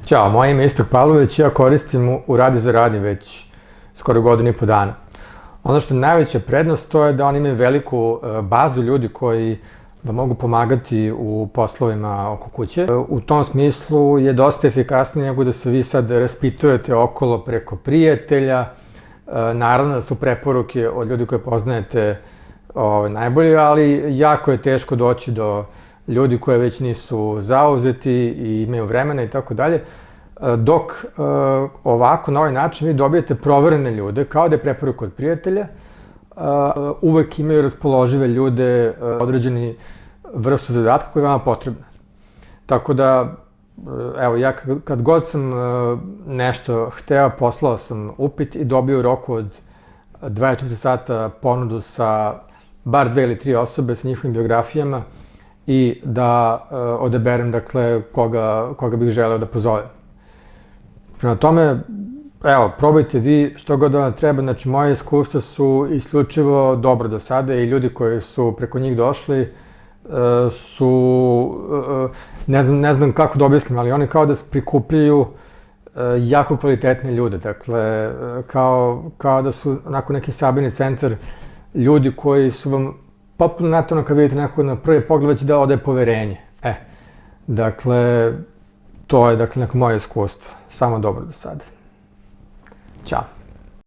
Ćao, moje ime je Istok Pavlović i ja koristim Uradi za radnje već skoro godinu i po dana. Ono što je najveća prednost to je da oni imaju veliku bazu ljudi koji vam mogu pomagati u poslovima oko kuće. U tom smislu je dosta efikasnije nego da se vi sad raspitujete okolo preko prijatelja. Naravno da su preporuke od ljudi koje poznajete najbolje, ali jako je teško doći do ljudi koji već nisu zauzeti i imaju vremena i tako dalje. Dok ovako, na ovaj način, vi dobijete proverene ljude, kao da je preporuka od prijatelja, uvek imaju raspoložive ljude, određeni vrstu zadatka koja je vama potrebna. Tako da, evo, ja kad god sam nešto hteo, poslao sam upit i dobio u roku od 24 sata ponudu sa bar 2 ili 3 osobe sa njihovim biografijama i da odaberem, dakle, koga bih želeo da pozovem. Prema tome, evo, probajte vi što god da vam treba, znači moje iskustva su isključivo dobro do sada i ljudi koji su preko njih došli su, ne znam kako da objasnim, ali oni kao da prikupljaju jako kvalitetne ljude, dakle, kao da su onako neki sabirni centar ljudi koji su vam potpuno naravno kad vidite nekog na prvi pogled već da odaje poverenje. Dakle, to je, dakle, neko moje iskustvo. Samo dobro do sada. Ćao.